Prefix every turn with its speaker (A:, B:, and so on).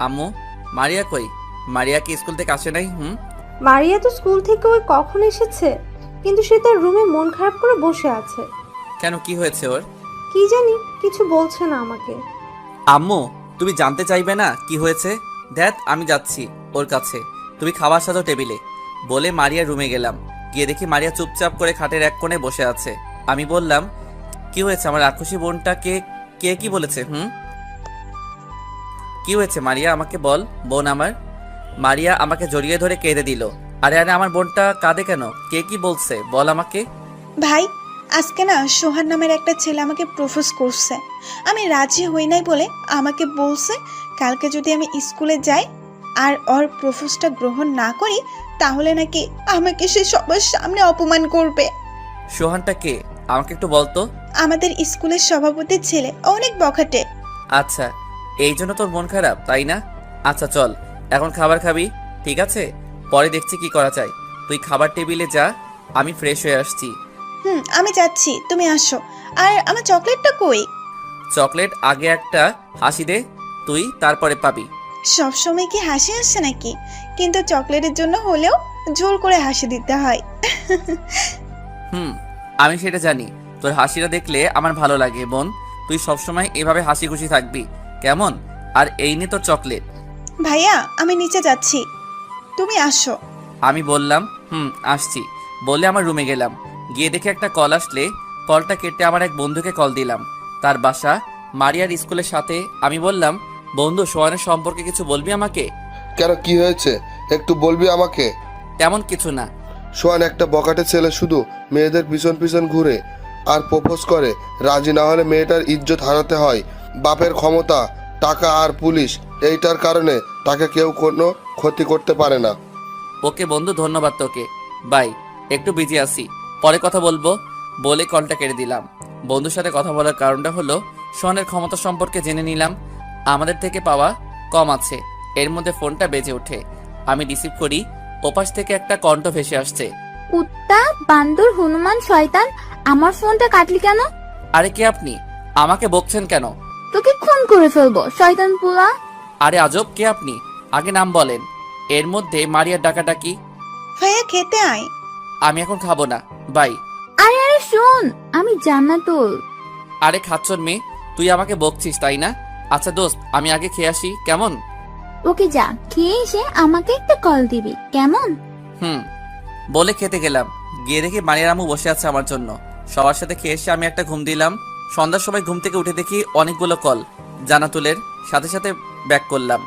A: আম্মু, মারিয়া কই? মারিয়া কি স্কুল থেকে আসে নাই?
B: মারিয়া তো স্কুল থেকে ওই কখন এসেছে, কিন্তু সে তার রুমে মন খারাপ করে বসে আছে।
A: কেন, কি হয়েছে ওর?
B: কি জানি, কিছু বলছে না আমাকে।
A: আম্মু, তুমি জানতে চাইবে না কি হয়েছে? দেখ, আমি যাচ্ছি ওর কাছে, তুমি খাবার সাজাও টেবিলে। বলে মারিয়া রুমে গেলাম। গিয়ে দেখি মারিয়া চুপচাপ করে খাটের এক কোণে বসে আছে। আমি বললাম, কি হয়েছে আমার রাক্ষসী বোনটাকে? কে কি বলেছে? কি হয়েছে মারিয়া, আমাকে বল বোন আমার। মারিয়া আমাকে জড়িয়ে ধরে কেঁদে দিল। আরে আরে, আমার বোনটা কাঁদে কেন? কে কি বলছে বল আমাকে।
C: ভাই, আজকে না সোহান নামের একটা ছেলে আমাকে প্রপোজ করছে। আমি রাজি হই নাই বলে আমাকে বলছে কালকে যদি আমি স্কুলে যাই আর ওর প্রপোজটা গ্রহণ না করি তাহলে নাকি আমাকে সে সবার সামনে অপমান করবে।
A: সোহানটা কে? আমাকে একটু বলতো।
C: আমাদের স্কুলের সভাপতির ছেলে, অনেক বখাটে।
A: আচ্ছা, এই জন্য তোর মন খারাপ, তাই না? আচ্ছা চল, এখন খাবার খাবি, ঠিক আছে? পরে দেখছি কি করা যায়। তুই খাবার টেবিলে যা, আমি ফ্রেশ হয়ে আসছি।
C: আমি যাচ্ছি, তুমি আসো। আর আমার চকলেটটা কই?
A: চকলেট আগে একটা হাসি দে তুই, তারপরে পাবি।
C: সবসময় কি হাসি আসছে নাকি? কিন্তু চকলেটের জন্য হলেও জোর করে হাসি দিতে হয়।
A: হুম, আমি সেটা জানি। তোর হাসিটা দেখলে আমার ভালো লাগে বোন। তুই সবসময় এভাবে হাসি খুশি থাকবি, কেমন? আর এই নে তোর চকলেট।
C: ভাইয়া, আমি নিচে যাচ্ছি, তুমি আসো।
A: আমি বললাম, আসছি। বলে আমার রুমে গেলাম। গিয়ে দেখে একটা কল আসলে কলটা কেটে আমার এক বন্ধুকে কল দিলাম। তার বাসা মারিয়ার স্কুলের সাথে। আমি বললাম, বন্ধু, সোহানের সম্পর্কে কিছু বলবি আমাকে?
D: কেন, কি হয়েছে একটু বলবি আমাকে?
A: তেমন কিছু না।
D: সোহান একটা বখাটে ছেলে, শুধু মেয়েদের পিছন পিছন ঘুরে আর প্রপোজ করে। রাজি না হলে মেয়েটার ইজ্জত হারাতে হয়। বাপের ক্ষমতা, টাকা আর পুলিশ, এইটার কারণে তাকে কেউ কোনো ক্ষতি করতে পারে না।
A: ওকে বন্ধু, ধন্যবাদ তোকে। বাই, একটু বিজি আছি, পরে কথা বলবো। বলে কলটা কেটে দিলাম। বন্ধুর সাথে কথা বলার কারণটা হলো সোহানের ক্ষমতা সম্পর্কে জেনে নিলাম। আমাদের থেকে পাওয়া কম আছে। এর মধ্যে ফোনটা বেজে ওঠে। আমি রিসিভ করি। ওপাশ থেকে একটা কণ্ঠ ভেসে আসছে।
E: কুত্তা, বান্দর, হনুমান, শয়তান, আমার ফোনটা কাটলি কেন?
A: আরে কে আপনি? আমাকে বকছেন কেন?
E: তোকে খুন করে ফেলবো, শয়তান পোলা।
A: আরে আজব, কে আপনি? আগে নাম বলেন। এর মধ্যে মারিয়ার ডাকাডাকি।
C: ভাইয়া, খেতে আয়।
A: আমি এখন খাবো না, বাই।
E: আরে আরে শোন, আমি জান্নাতুল।
A: আরে খাচ্ছর মেয়ে, তুই আমাকে বকছিস তাই না? আচ্ছা দোস্ত, আমি আগে খেয়ে আসি, কেমন?
E: ওকে যা, খেয়ে এসে আমাকে একটা কল দিবি, কেমন?
A: হুম। বলে খেতে গেলাম। গিয়ে দেখি মারিয়ার আম্মু বসে আছে আমার জন্য। সবার সাথে খেয়ে এসে আমি একটা ঘুম দিলাম। সন্ধ্যার সময় ঘুম থেকে উঠে দেখি অনেকগুলো কল জান্নাতুলের। সাথে সাথে ব্যাক করলাম।